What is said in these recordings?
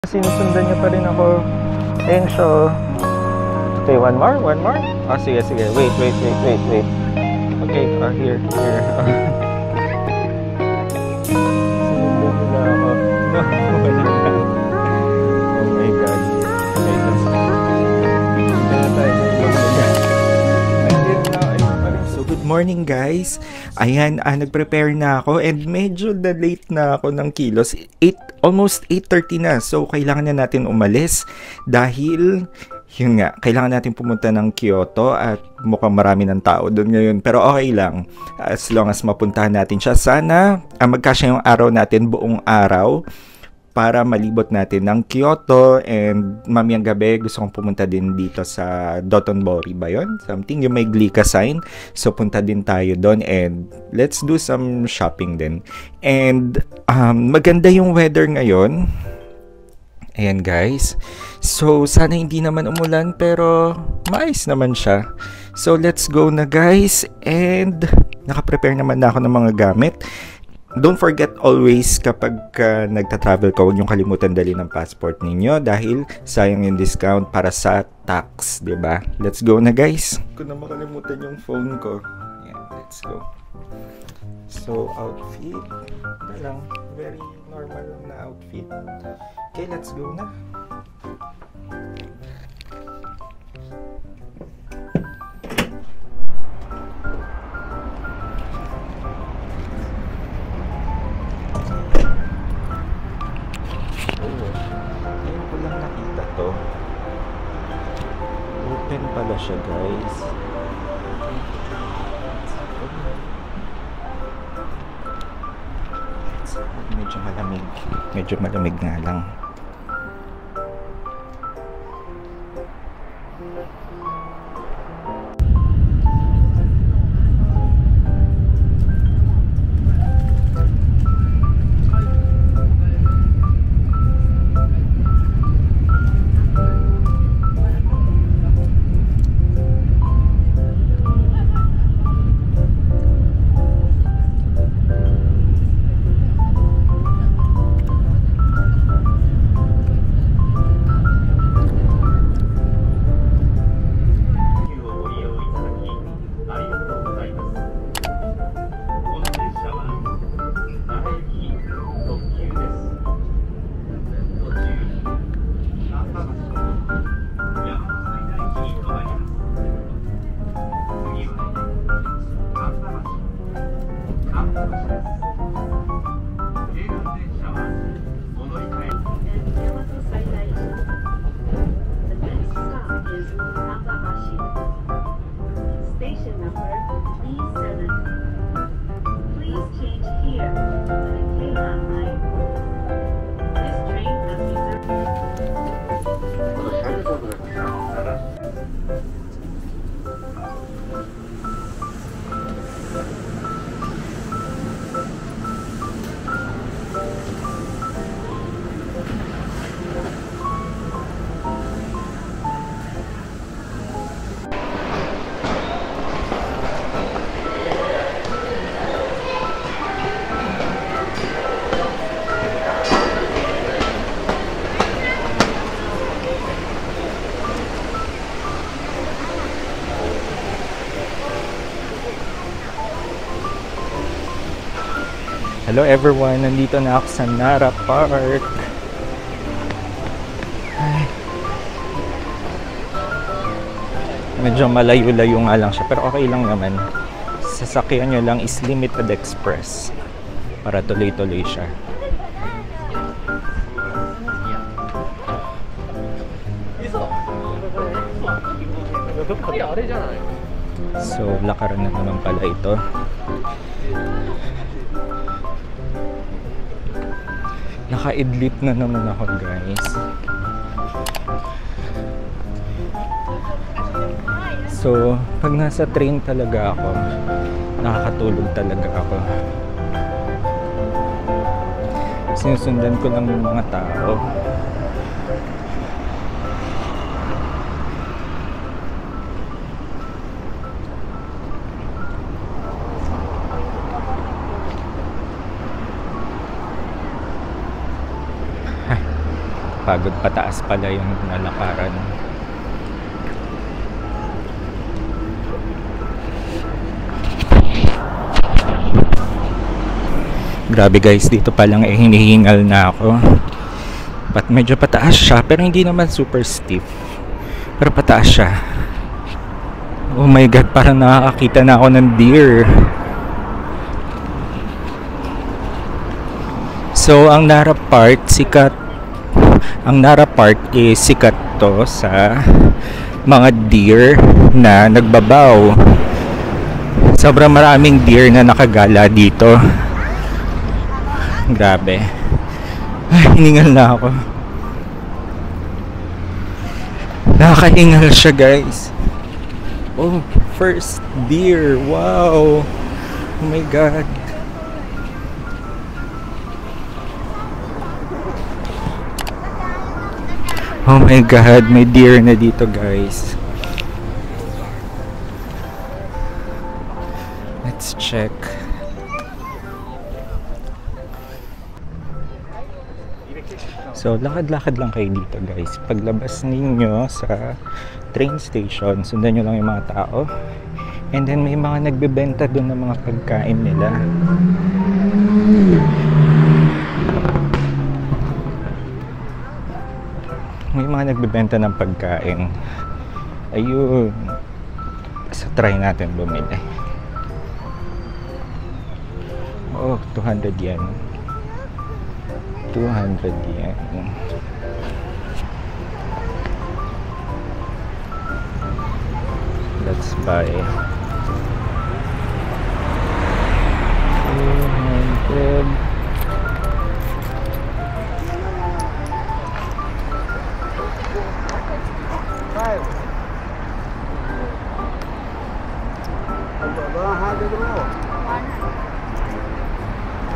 Sinusundan niya pa rin ako. Ayun siya. Okay, one more? Ah, sige. Wait. Okay, here. Sinundan nila ako. Wala na. Oh my God. Okay, let's go. Punta na tayo sa ibang lugar. Ayun na, ayun pa rin. So, good morning guys. Ayan, nag-prepare na ako and medyo na-late na ako ng kilos. Almost 8:30 na. So, kailangan na natin umalis dahil, yun nga, kailangan natin pumunta ng Kyoto at mukhang marami ng tao doon ngayon. Pero okay lang. As long as mapuntahan natin siya. Sana magkasya yung araw natin buong araw para malibot natin ng Kyoto, and mamayang gabi gusto kong pumunta din dito sa Dotonbori ba yun? Something, yung may Glica sign. So punta din tayo doon and let's do some shopping din. And maganda yung weather ngayon. Ayan guys. So sana hindi naman umulan pero maayos naman siya. So let's go na guys, and naka-prepare naman na ako ng mga gamit. Don't forget always kapag nagta-travel ka, huwag niyong kalimutan dali ng passport ninyo dahil sayang yung discount para sa tax, 'di ba? Let's go na guys. Kung na makalimutan yung phone ko. Yeah, let's go. So outfit, ito lang, very normal lang na outfit. Okay, let's go na. Ngayon ko lang nakita to. Open pala siya guys. Medyo malamig nga lang. Hello everyone, nandito na ako sa Nara Park. Ay. Medyo malayo-layo nga lang siya, pero okay lang naman. Sasakyan nyo lang is limited express para tuloy-tuloy siya. So, lakaran na naman pala ito. Naka-idlip na naman ako guys. So, pag nasa train talaga ako, nakakatulog talaga ako. Sinusundan ko lang yung mga tao. nakakapagod. Pataas pala yung nalakaran. Grabe guys, dito pa lang hinihingal na ako. Medyo pataas siya, pero hindi naman super steep. Pero pataas siya. Oh my god, parang nakakakita na ako ng deer. So, ang Nara Park, is sikat to sa mga deer na nagbabaw. Sobrang maraming deer na nakagala dito. Grabe. Ay, hiningal na ako. Nakakahingal siya guys. Oh, first deer. Wow. Oh my god. Oh my god, may deer na dito guys. Let's check. So, lakad-lakad lang kayo dito guys. Paglabas ninyo sa train station, sundan nyo lang yung mga tao. And then may mga nagbebenta doon ng mga pagkain nila. May mga nagbebenta ng pagkain. Ayun. So, try natin bumili. Oh, 200 yen. 200 yen. Let's buy 200.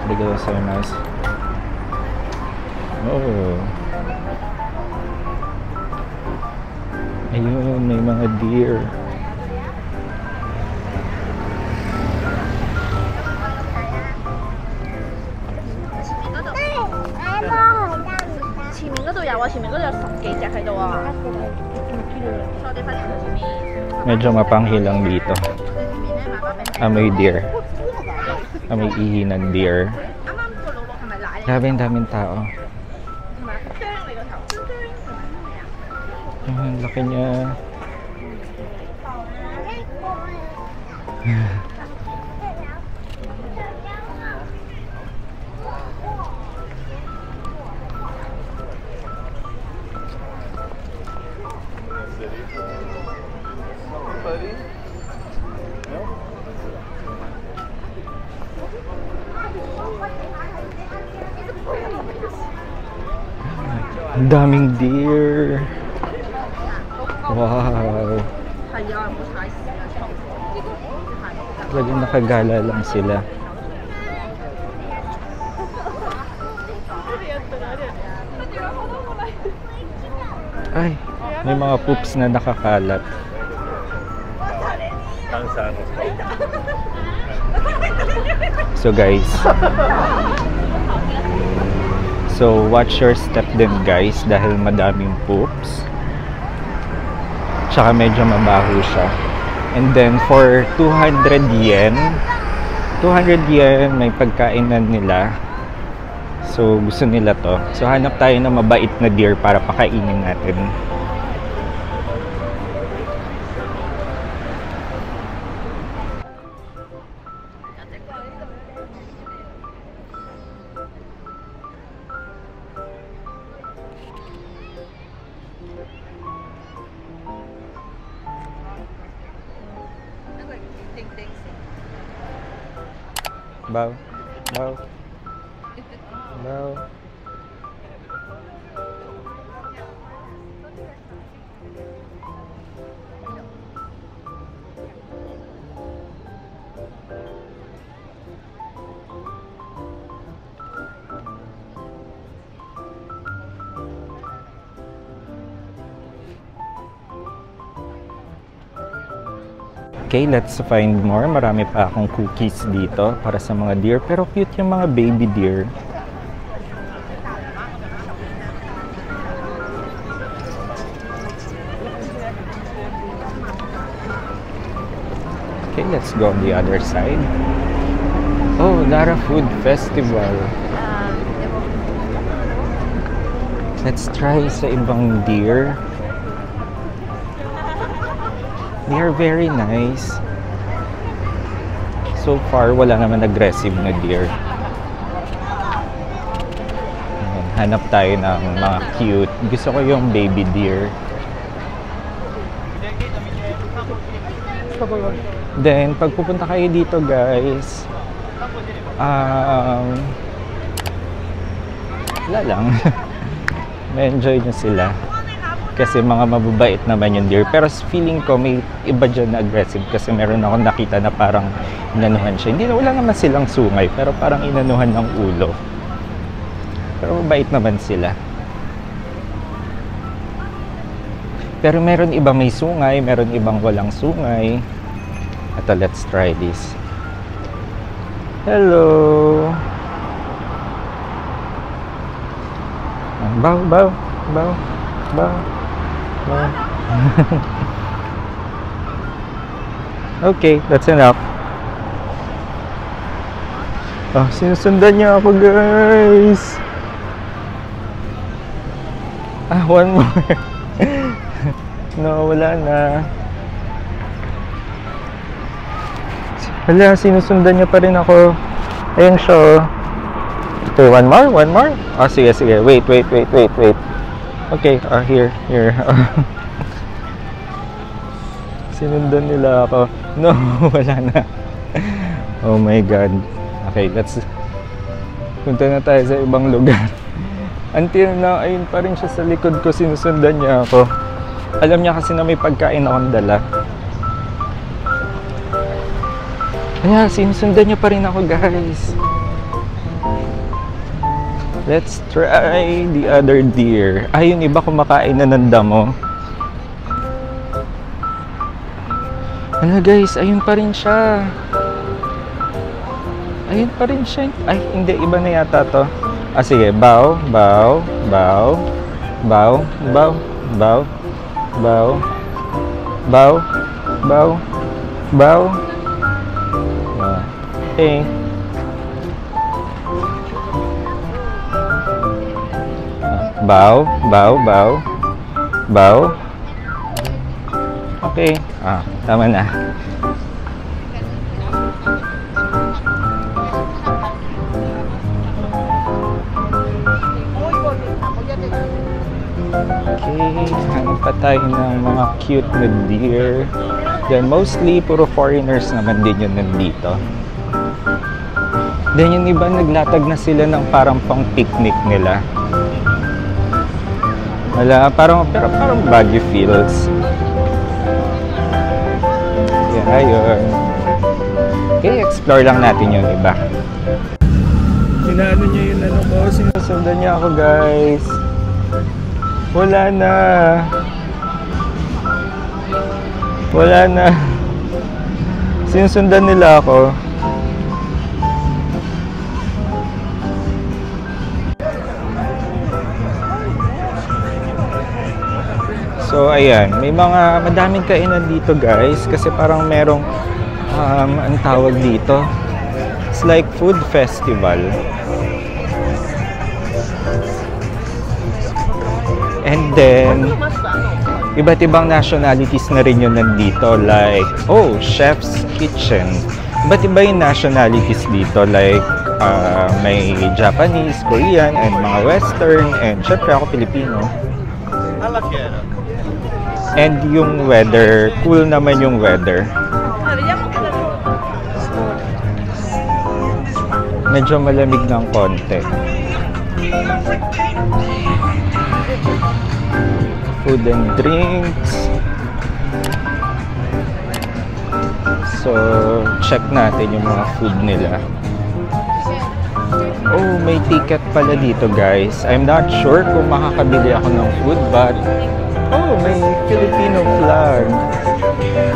Arigatou gozaimasu. Oh. Ayun, may mga deer. Medyo mapanghilang dito. Amoy deer. Amoy ihi ng deer. Grabe ang daming tao. Ang laki niya. Ang daming deer. Wow. Talagang nakagala lang sila. Ay, may mga poops na nakakalat. So guys, watch your step din guys dahil madaming poops. Tsaka medyo mabaho siya. And then for 200 yen may pagkain na nila. So gusto nila to. So hanap tayo ng mabait na deer para pakainin natin. Bow. Bow. Bow. Okay, let's find more. Marami pa akong cookies dito para sa mga deer. Pero cute yung mga baby deer. Okay, let's go on the other side. Oh, Lara Food Festival. Let's try sa ibang deer. They are very nice. So far, wala naman aggressive na deer. Ayan, hanap tayo ng mga cute. Gusto ko yung baby deer. Then, pag pupunta kayo dito guys, wala lang. Ma-enjoy nyo sila. Kasi mga mababait naman yung deer. Pero feeling ko may iba dyan na aggressive. Kasi meron akong nakita na parang inanuhan siya. Hindi na, wala naman silang sungay. Pero parang inanuhan ng ulo. Pero mabait naman sila. Pero meron iba may sungay. Meron ibang walang sungay. Ito, let's try this. Hello! Bow, bow, bow, bow. Okay, that's enough. Oh, sinusundan niya ako guys. One more. No, wala na. Hala, sinusundan niya pa rin ako. Ayun siya. Okay, one more. Oh, sige. Wait. Okay, here. Sinundan nila ako. No, wala na. Oh my God. Okay, let's punta na tayo sa ibang lugar. Until na, ayun pa rin siya sa likod ko. Sinusundan niya ako. Alam niya kasi na may pagkain akong dala. Kaya, sinusundan niya pa rin ako, guys. Let's try the other deer. Yung iba kumakain na ng damo. Ano guys, ayun pa rin siya. Ay, hindi, iba na yata to. Sige, bow. Okay. Bow. Okay. Tama na. Okay, hanap pa tayo ng mga cute na deer. Then mostly puro foreigners naman din yun nandito. Then yung iba naglatag na sila ng parang pang picnic nila. Wala, pero parang Baguio feels. Yeah, yun. Okay, explore lang natin yung iba. Sinaano niya yung ano ko, sinusundan niya ako guys. Wala na. Sinusundan nila ako. So ayan, may madaming kainan dito guys kasi parang merong ang tawag dito, it's like food festival. And then iba't ibang nationalities na rin yun nandito, like chef's kitchen. Iba't iba yung nationalities dito, like may Japanese, Korean, and mga Western, and syempre ako Pilipino. And yung weather, cool naman yung weather. Medyo malamig ng konti. Food and drinks. So, check natin yung mga food nila. Oh, may ticket pala dito guys. I'm not sure kung makakabili ako ng food, but may Filipino flag.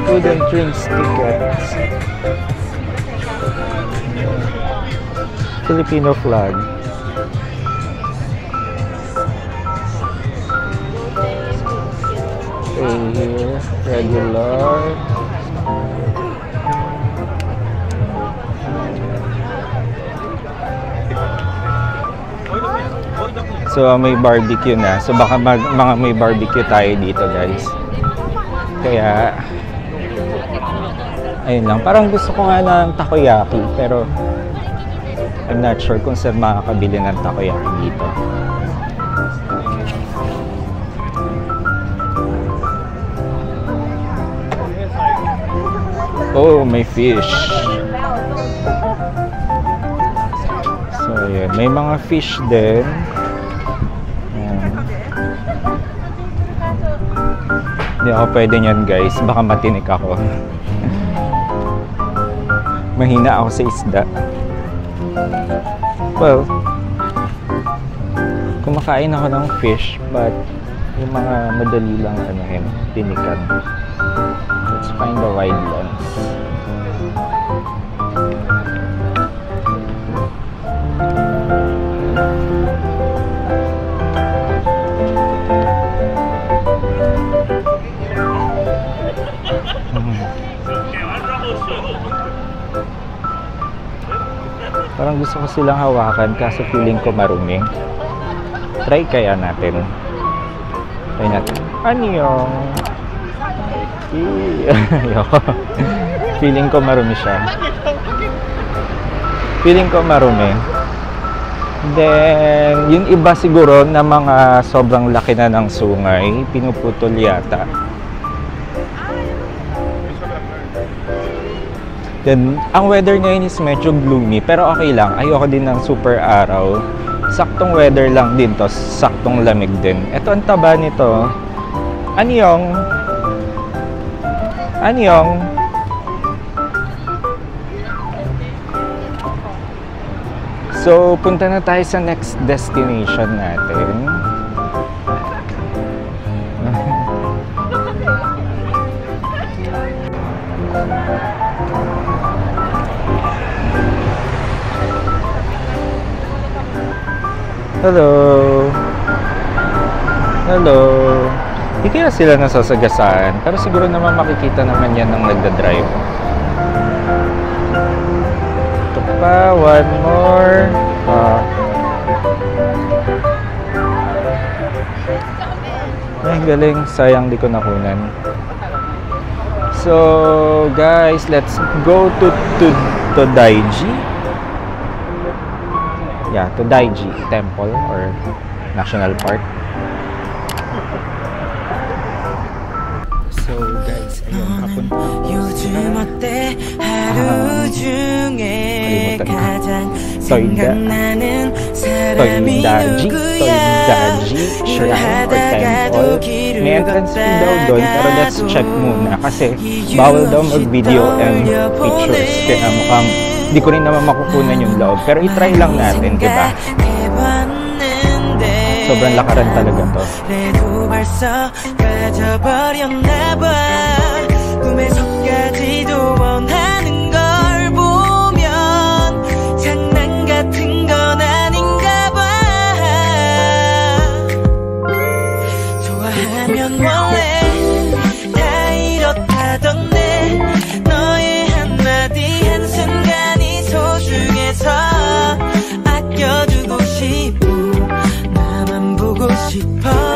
Food and drinks tickets. Filipino flag. Okay, here, regular. So may barbecue na. So baka mga may barbecue tayo dito, guys. Kaya ayun lang. Parang gusto ko nga ng takoyaki, pero I'm not sure kung saan makakabili ng takoyaki dito. Oh, may fish. So, ayan. May mga fish din. Hindi ako pwede nyan, guys. Baka matinik ako. Mahina ako sa isda. Well, kumakain ako ng fish, but yung mga madali lang tinikan. Let's find the right ones. Parang gusto ko silang hawakan kasi feeling ko marumi. Try kaya natin. Try natin. Annyeong! Ayoko. Feeling ko marumi siya. Feeling ko marumi. Then, yung iba siguro na mga sobrang laki na ng sungay, pinuputol yata. Then, ang weather ngayon is medyo gloomy, pero okay lang. Ayoko din ng super araw. Saktong weather lang din to, saktong lamig din. Ito ang taba nito. Annyeong! Annyeong! So, punta na tayo sa next destination natin. Hello! Hello! Hindi kaya sila nasasagasaan, pero siguro naman makikita naman yan ng nagdadrive. Ito pa, one more. Ay, galing. Sayang di ko nakunan. So, guys, let's go to Daiji. Yeah, to Daiji Temple or National Park. So guys, ayun, papunta ako Toidaji Shrine or Temple. May entrance fee daw doon, pero let's check muna kasi bawal daw mag-video and pictures, kaya mukhang hindi ko rin naman makukunan yung loob, pero i-try lang natin, diba? Sobrang lakaran talaga to. 아껴두고 싶어 나만 보고 싶어